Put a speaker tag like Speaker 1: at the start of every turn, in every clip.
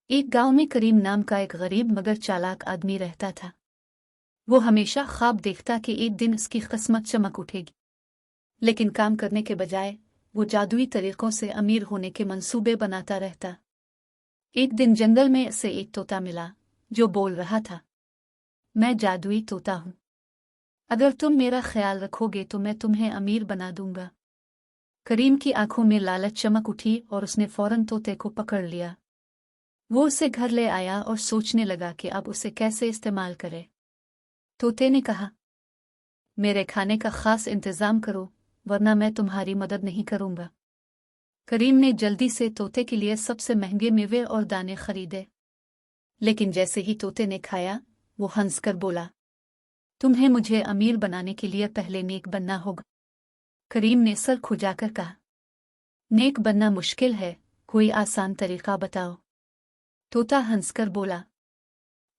Speaker 1: एक गांव में करीम नाम का एक गरीब मगर चालाक आदमी रहता था। वो हमेशा ख्वाब देखता कि एक दिन उसकी किस्मत चमक उठेगी, लेकिन काम करने के बजाय वो जादुई तरीकों से अमीर होने के मंसूबे बनाता रहता। एक दिन जंगल में उसे एक तोता मिला जो बोल रहा था, मैं जादुई तोता हूँ, अगर तुम मेरा ख्याल रखोगे तो मैं तुम्हें अमीर बना दूंगा। करीम की आंखों में लालच चमक उठी और उसने फौरन तोते को पकड़ लिया। वो उसे घर ले आया और सोचने लगा कि अब उसे कैसे इस्तेमाल करे। तोते ने कहा, मेरे खाने का खास इंतजाम करो वरना मैं तुम्हारी मदद नहीं करूंगा। करीम ने जल्दी से तोते के लिए सबसे महंगे मेवे और दाने खरीदे, लेकिन जैसे ही तोते ने खाया वो हंसकर बोला, तुम्हें मुझे अमीर बनाने के लिए पहले नेक बनना होगा। करीम ने सर खुजाकर कहा, नेक बनना मुश्किल है, कोई आसान तरीका बताओ। तोता हंसकर बोला,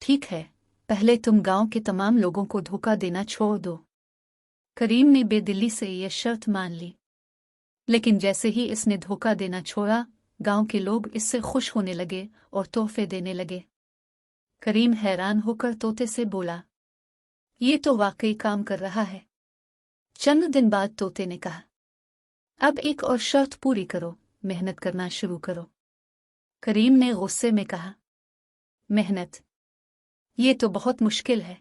Speaker 1: ठीक है, पहले तुम गांव के तमाम लोगों को धोखा देना छोड़ दो। करीम ने बेदिली से यह शर्त मान ली, लेकिन जैसे ही इसने धोखा देना छोड़ा गांव के लोग इससे खुश होने लगे और तोहफे देने लगे। करीम हैरान होकर तोते से बोला, ये तो वाकई काम कर रहा है। चंद दिन बाद तोते ने कहा, अब एक और शर्त पूरी करो, मेहनत करना शुरू करो। करीम ने गुस्से में कहा, मेहनत? ये तो बहुत मुश्किल है।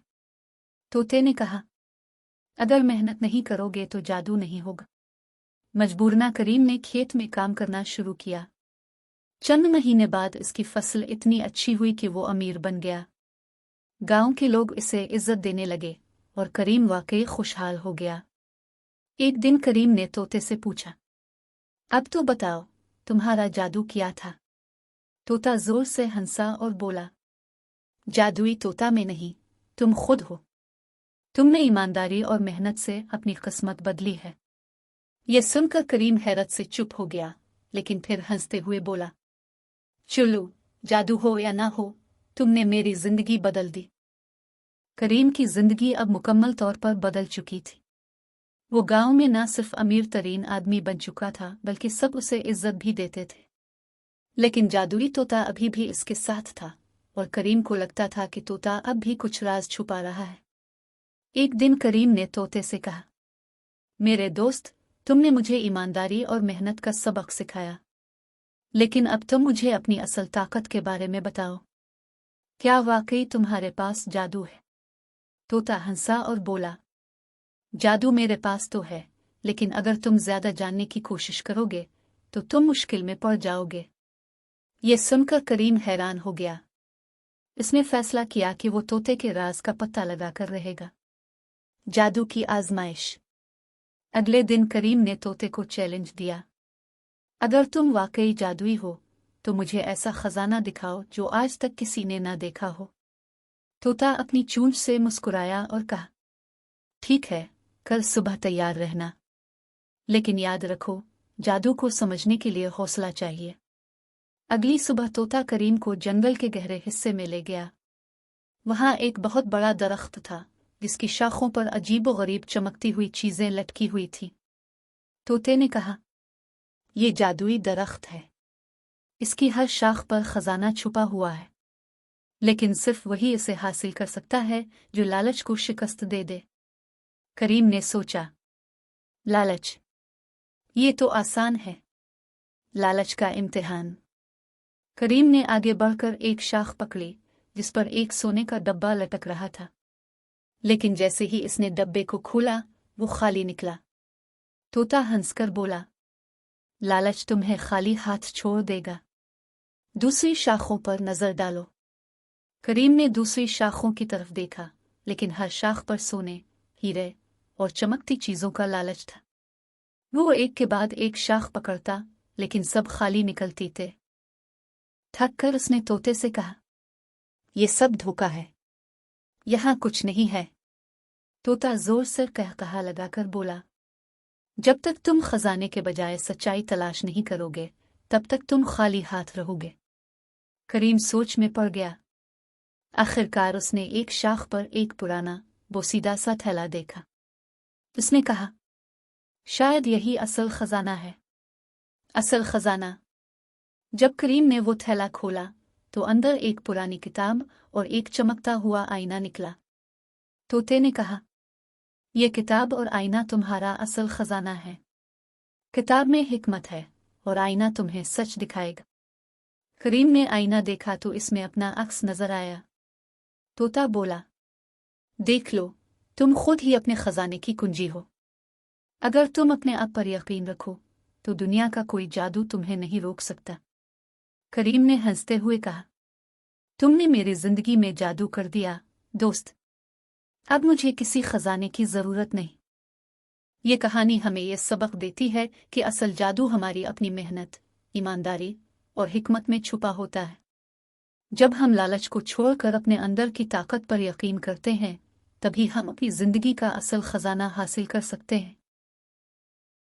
Speaker 1: तोते ने कहा, अगर मेहनत नहीं करोगे तो जादू नहीं होगा। मजबूरना करीम ने खेत में काम करना शुरू किया। चंद महीने बाद इसकी फसल इतनी अच्छी हुई कि वो अमीर बन गया। गांव के लोग इसे इज्जत देने लगे और करीम वाकई खुशहाल हो गया। एक दिन करीम ने तोते से पूछा, अब तो बताओ, तुम्हारा जादू क्या था? तोता जोर से हंसा और बोला, जादुई तोता में नहीं, तुम खुद हो। तुमने ईमानदारी और मेहनत से अपनी किस्मत बदली है। यह सुनकर करीम हैरत से चुप हो गया, लेकिन फिर हंसते हुए बोला, चलो, जादू हो या ना हो, तुमने मेरी जिंदगी बदल दी। करीम की जिंदगी अब मुकम्मल तौर पर बदल चुकी थी। वो गांव में ना सिर्फ अमीर तरीन आदमी बन चुका था बल्कि सब उसे इज्जत भी देते थे। लेकिन जादुई तोता अभी भी इसके साथ था और करीम को लगता था कि तोता अब भी कुछ राज छुपा रहा है। एक दिन करीम ने तोते से कहा, मेरे दोस्त, तुमने मुझे ईमानदारी और मेहनत का सबक सिखाया, लेकिन अब तुम मुझे अपनी असल ताकत के बारे में बताओ। क्या वाकई तुम्हारे पास जादू है? तोता हंसा और बोला, जादू मेरे पास तो है, लेकिन अगर तुम ज्यादा जानने की कोशिश करोगे तो तुम मुश्किल में पड़ जाओगे। ये सुनकर करीम हैरान हो गया। इसने फैसला किया कि वो तोते के राज का पता लगाकर रहेगा। जादू की आजमाइश। अगले दिन करीम ने तोते को चैलेंज दिया, अगर तुम वाकई जादुई हो तो मुझे ऐसा खजाना दिखाओ जो आज तक किसी ने ना देखा हो। तोता अपनी चोंच से मुस्कुराया और कहा, ठीक है, कल सुबह तैयार रहना, लेकिन याद रखो, जादू को समझने के लिए हौसला चाहिए। अगली सुबह तोता करीम को जंगल के गहरे हिस्से में ले गया। वहां एक बहुत बड़ा दरख्त था जिसकी शाखों पर अजीबोगरीब चमकती हुई चीजें लटकी हुई थीं। तोते ने कहा, ये जादुई दरख्त है, इसकी हर शाख पर खजाना छुपा हुआ है, लेकिन सिर्फ वही इसे हासिल कर सकता है जो लालच को शिकस्त दे दे। करीम ने सोचा, लालच? ये तो आसान है, लालच का इम्तिहान। करीम ने आगे बढ़कर एक शाख पकड़ी जिस पर एक सोने का डब्बा लटक रहा था, लेकिन जैसे ही इसने डब्बे को खोला वो खाली निकला। तोता हंसकर बोला, लालच तुम्हें खाली हाथ छोड़ देगा, दूसरी शाखों पर नजर डालो। करीम ने दूसरी शाखों की तरफ देखा, लेकिन हर शाख पर सोने, हीरे और चमकती चीजों का लालच था। वो एक के बाद एक शाख पकड़ता, लेकिन सब खाली निकलती थे। थक कर उसने तोते से कहा, ये सब धोखा है, यहां कुछ नहीं है। तोता जोर से कहकहा लगाकर बोला, जब तक तुम खजाने के बजाय सच्चाई तलाश नहीं करोगे तब तक तुम खाली हाथ रहोगे। करीम सोच में पड़ गया। आखिरकार उसने एक शाख पर एक पुराना बोसीदा सा थैला देखा। उसने कहा, शायद यही असल खजाना है। असल खजाना? जब करीम ने वो थैला खोला तो अंदर एक पुरानी किताब और एक चमकता हुआ आईना निकला। तोते ने कहा, ये किताब और आईना तुम्हारा असल खजाना है। किताब में हिकमत है और आईना तुम्हें सच दिखाएगा। करीम ने आईना देखा तो इसमें अपना अक्स नजर आया। तोता बोला, देख लो, तुम खुद ही अपने खजाने की कुंजी हो। अगर तुम अपने आप पर यकीन रखो तो दुनिया का कोई जादू तुम्हें नहीं रोक सकता। करीम ने हंसते हुए कहा, तुमने मेरी जिंदगी में जादू कर दिया दोस्त। अब मुझे किसी खजाने की जरूरत नहीं। ये कहानी हमें यह सबक देती है कि असल जादू हमारी अपनी मेहनत, ईमानदारी और हिकमत में छुपा होता है। जब हम लालच को छोड़कर अपने अंदर की ताकत पर यकीन करते हैं, तभी हम अपनी जिंदगी का असल खजाना हासिल कर सकते हैं।